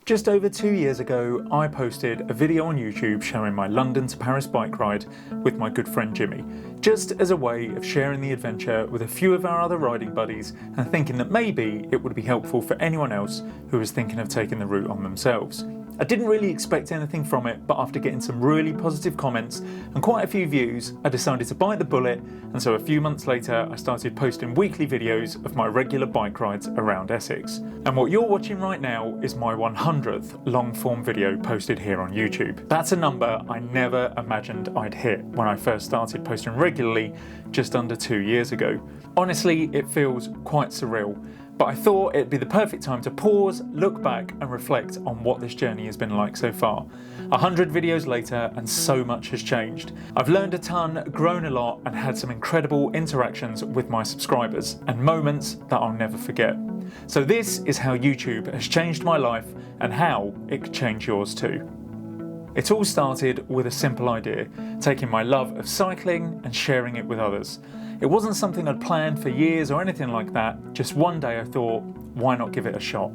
Just over 2 years ago, I posted a video on YouTube showing my London to Paris bike ride with my good friend Jimmy, just as a way of sharing the adventure with a few of our other riding buddies and thinking that maybe it would be helpful for anyone else who was thinking of taking the route on themselves. I didn't really expect anything from it, but after getting some really positive comments and quite a few views, I decided to bite the bullet, and so a few months later I started posting weekly videos of my regular bike rides around Essex. And what you're watching right now is my 100th long form video posted here on YouTube. That's a number I never imagined I'd hit when I first started posting regularly just under 2 years ago. Honestly, it feels quite surreal. But I thought it'd be the perfect time to pause, look back and reflect on what this journey has been like so far. 100 videos later and so much has changed. I've learned a ton, grown a lot and had some incredible interactions with my subscribers and moments that I'll never forget. So this is how YouTube has changed my life and how it could change yours too. It all started with a simple idea, taking my love of cycling and sharing it with others. It wasn't something I'd planned for years or anything like that, just one day I thought, why not give it a shot?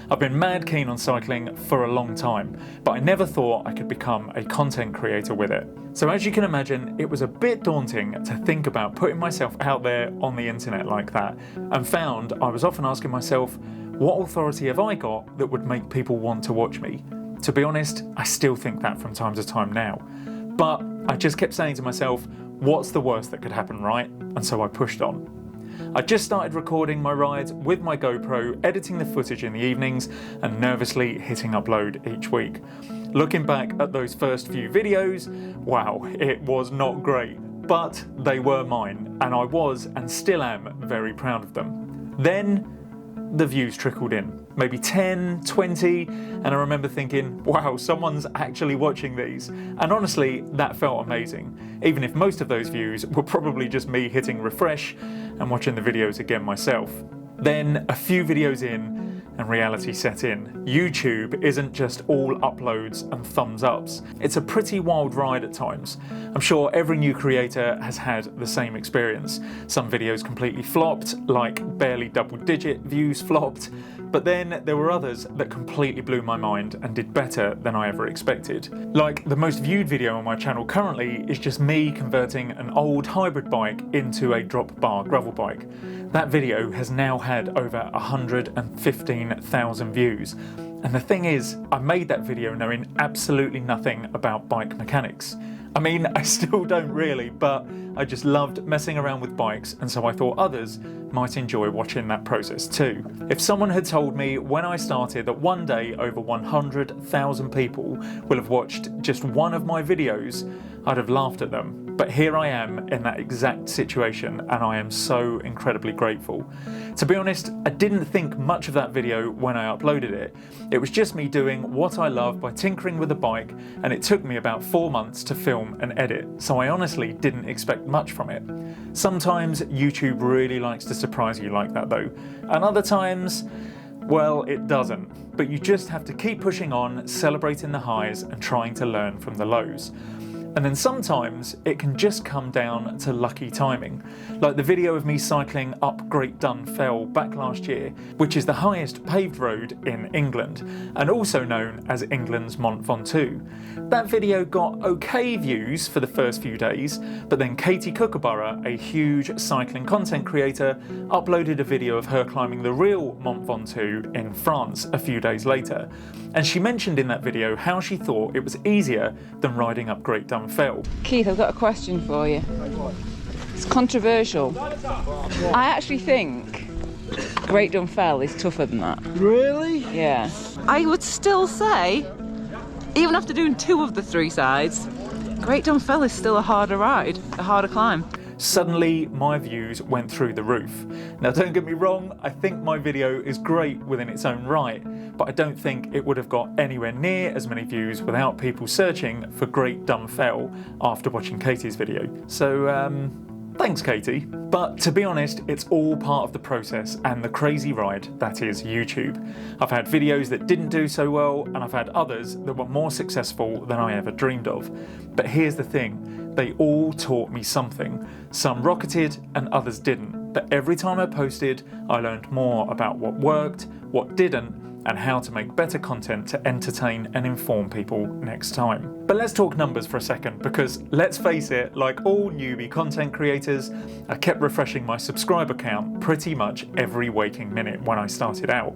I've been mad keen on cycling for a long time, but I never thought I could become a content creator with it. So as you can imagine, it was a bit daunting to think about putting myself out there on the internet like that, and found I was often asking myself, what authority have I got that would make people want to watch me? To be honest, I still think that from time to time now. But I just kept saying to myself, what's the worst that could happen, right? And so I pushed on. I just started recording my rides with my GoPro, editing the footage in the evenings and nervously hitting upload each week. Looking back at those first few videos, wow, it was not great, but they were mine and I was and still am very proud of them. Then the views trickled in, maybe 10, 20, and I remember thinking, wow, someone's actually watching these. And honestly, that felt amazing, even if most of those views were probably just me hitting refresh and watching the videos again myself. Then a few videos in, and reality set in. YouTube isn't just all uploads and thumbs ups. It's a pretty wild ride at times. I'm sure every new creator has had the same experience. Some videos completely flopped, like barely double-digit views flopped, but then there were others that completely blew my mind and did better than I ever expected. Like the most viewed video on my channel currently is just me converting an old hybrid bike into a drop bar gravel bike. That video has now had over 115,000 views. And the thing is, I made that video knowing absolutely nothing about bike mechanics. I mean, I still don't really, but I just loved messing around with bikes, and so I thought others might enjoy watching that process too. If someone had told me when I started that one day over 100,000 people will have watched just one of my videos, I'd have laughed at them. But here I am in that exact situation and I am so incredibly grateful. To be honest, I didn't think much of that video when I uploaded it. It was just me doing what I love by tinkering with a bike, and it took me about 4 months to film and edit, so I honestly didn't expect much from it. Sometimes YouTube really likes to surprise you like that though, and other times, well, it doesn't. But you just have to keep pushing on, celebrating the highs and trying to learn from the lows. And then sometimes it can just come down to lucky timing, like the video of me cycling up Great Dun Fell back last year, which is the highest paved road in England, and also known as England's Mont Ventoux. That video got okay views for the first few days, but then Katie Kookaburra, a huge cycling content creator, uploaded a video of her climbing the real Mont Ventoux in France a few days later. And she mentioned in that video how she thought it was easier than riding up Great Dun Fell. Keith, I've got a question for you. It's controversial. I actually think Great Dun Fell is tougher than that. Really? Yeah. I would still say, even after doing 2 of the 3 sides, Great Dun Fell is still a harder ride, a harder climb. Suddenly my views went through the roof. Now don't get me wrong, I think my video is great within its own right, but I don't think it would have got anywhere near as many views without people searching for Great Dun Fell after watching Katie's video. So thanks Katie. But to be honest, it's all part of the process and the crazy ride that is YouTube. I've had videos that didn't do so well, and I've had others that were more successful than I ever dreamed of. But here's the thing, they all taught me something. Some rocketed and others didn't, but every time I posted, I learned more about what worked, what didn't, and how to make better content to entertain and inform people next time. But let's talk numbers for a second, because let's face it, like all newbie content creators, I kept refreshing my subscriber count pretty much every waking minute when I started out.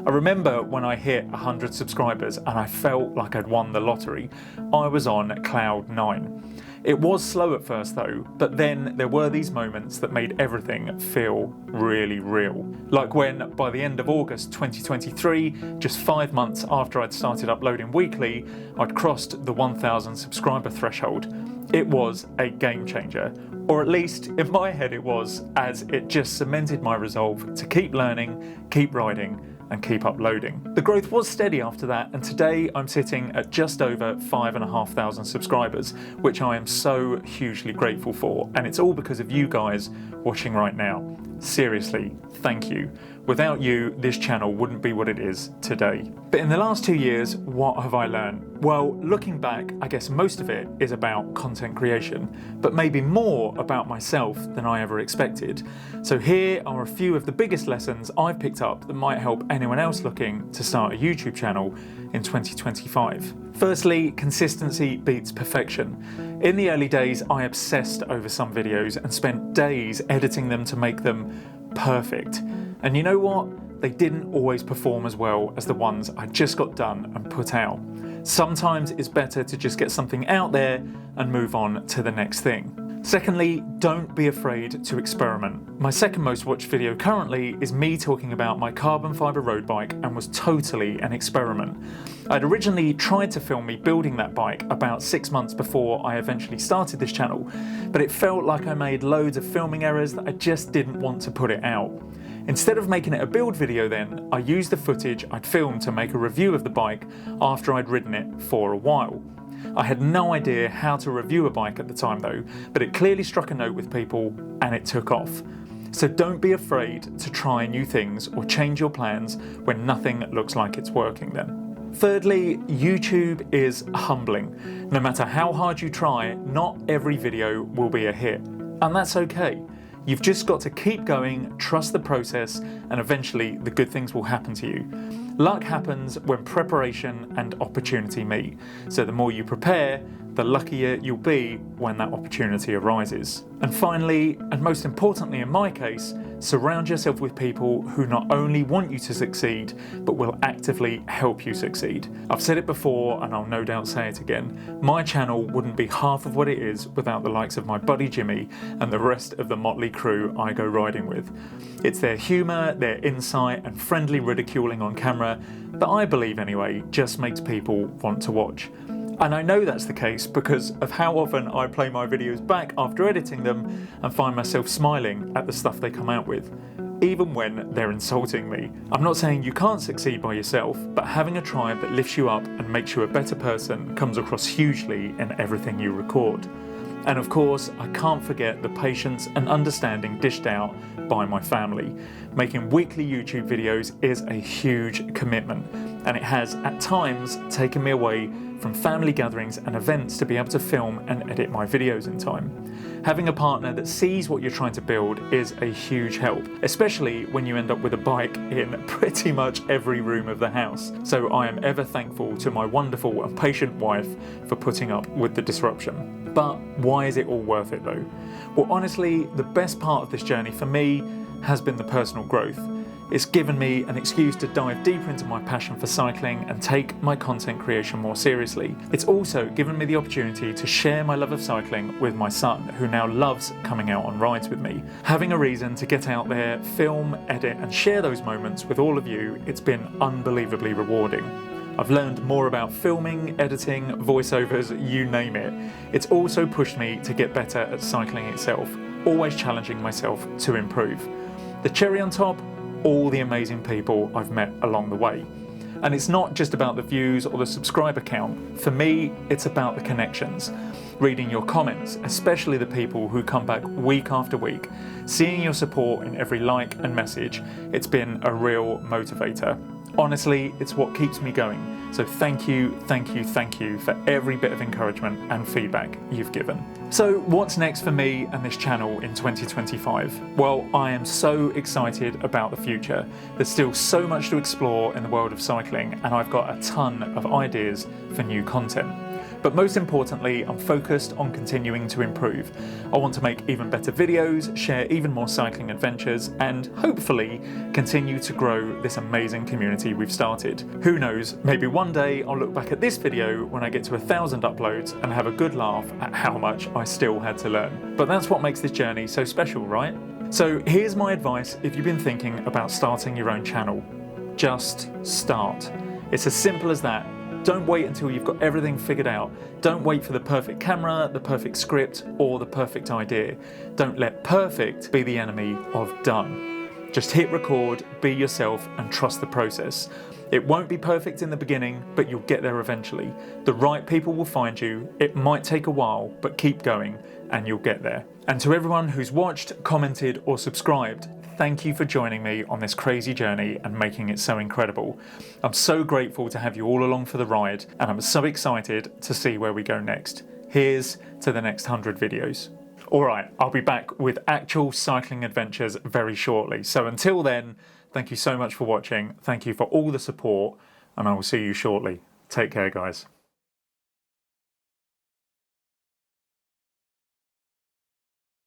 I remember when I hit 100 subscribers and I felt like I'd won the lottery. I was on cloud 9. It was slow at first though, but then there were these moments that made everything feel really real. Like when, by the end of August 2023, just 5 months after I'd started uploading weekly, I'd crossed the 1,000 subscriber threshold. It was a game changer, or at least in my head it was, as it just cemented my resolve to keep learning, keep riding, and keep uploading. The growth was steady after that, and today I'm sitting at just over 5,500 subscribers, which I am so hugely grateful for, and it's all because of you guys watching right now. Seriously, thank you. Without you, this channel wouldn't be what it is today. But in the last 2 years, what have I learned? Well, looking back, I guess most of it is about content creation, but maybe more about myself than I ever expected. So here are a few of the biggest lessons I've picked up that might help anyone else looking to start a YouTube channel in 2025. Firstly, consistency beats perfection. In the early days, I obsessed over some videos and spent days editing them to make them perfect. And you know what? They didn't always perform as well as the ones I just got done and put out. Sometimes it's better to just get something out there and move on to the next thing. Secondly, don't be afraid to experiment. My second most watched video currently is me talking about my carbon fibre road bike, and was totally an experiment. I'd originally tried to film me building that bike about 6 months before I eventually started this channel, but it felt like I made loads of filming errors that I just didn't want to put it out. Instead of making it a build video then, I used the footage I'd filmed to make a review of the bike after I'd ridden it for a while. I had no idea how to review a bike at the time though, but it clearly struck a note with people and it took off. So don't be afraid to try new things or change your plans when nothing looks like it's working then. Thirdly, YouTube is humbling. No matter how hard you try, not every video will be a hit. And that's okay. You've just got to keep going, trust the process, and eventually the good things will happen to you. Luck happens when preparation and opportunity meet. So the more you prepare, the luckier you'll be when that opportunity arises. And finally, and most importantly in my case, surround yourself with people who not only want you to succeed, but will actively help you succeed. I've said it before and I'll no doubt say it again. My channel wouldn't be half of what it is without the likes of my buddy Jimmy and the rest of the motley crew I go riding with. It's their humour, their insight and friendly ridiculing on camera that I believe anyway just makes people want to watch. And I know that's the case because of how often I play my videos back after editing them and find myself smiling at the stuff they come out with, even when they're insulting me. I'm not saying you can't succeed by yourself, but having a tribe that lifts you up and makes you a better person comes across hugely in everything you record. And of course, I can't forget the patience and understanding dished out by my family. Making weekly YouTube videos is a huge commitment, and it has at times taken me away from family gatherings and events to be able to film and edit my videos in time. Having a partner that sees what you're trying to build is a huge help, especially when you end up with a bike in pretty much every room of the house. So I am ever thankful to my wonderful and patient wife for putting up with the disruption. But why is it all worth it though? Well, honestly, the best part of this journey for me has been the personal growth. It's given me an excuse to dive deeper into my passion for cycling and take my content creation more seriously. It's also given me the opportunity to share my love of cycling with my son, who now loves coming out on rides with me. Having a reason to get out there, film, edit and share those moments with all of you, it's been unbelievably rewarding. I've learned more about filming, editing, voiceovers, you name it. It's also pushed me to get better at cycling itself, always challenging myself to improve. The cherry on top, all the amazing people I've met along the way. And it's not just about the views or the subscriber count. For me, it's about the connections. Reading your comments, especially the people who come back week after week, seeing your support in every like and message, it's been a real motivator. Honestly, it's what keeps me going. So thank you, thank you, thank you for every bit of encouragement and feedback you've given. So what's next for me and this channel in 2025? Well, I am so excited about the future. There's still so much to explore in the world of cycling, and I've got a ton of ideas for new content. But most importantly, I'm focused on continuing to improve. I want to make even better videos, share even more cycling adventures, and hopefully continue to grow this amazing community we've started. Who knows, maybe one day I'll look back at this video when I get to 1,000 uploads and have a good laugh at how much I still had to learn. But that's what makes this journey so special, right? So here's my advice if you've been thinking about starting your own channel. Just start. It's as simple as that. Don't wait until you've got everything figured out. Don't wait for the perfect camera, the perfect script, or the perfect idea. Don't let perfect be the enemy of done. Just hit record, be yourself, and trust the process. It won't be perfect in the beginning, but you'll get there eventually. The right people will find you. It might take a while, but keep going, and you'll get there. And to everyone who's watched, commented, or subscribed, thank you for joining me on this crazy journey and making it so incredible. I'm so grateful to have you all along for the ride, and I'm so excited to see where we go next. Here's to the next 100 videos. Alright, I'll be back with actual cycling adventures very shortly. So until then, thank you so much for watching. Thank you for all the support, and I will see you shortly. Take care, guys.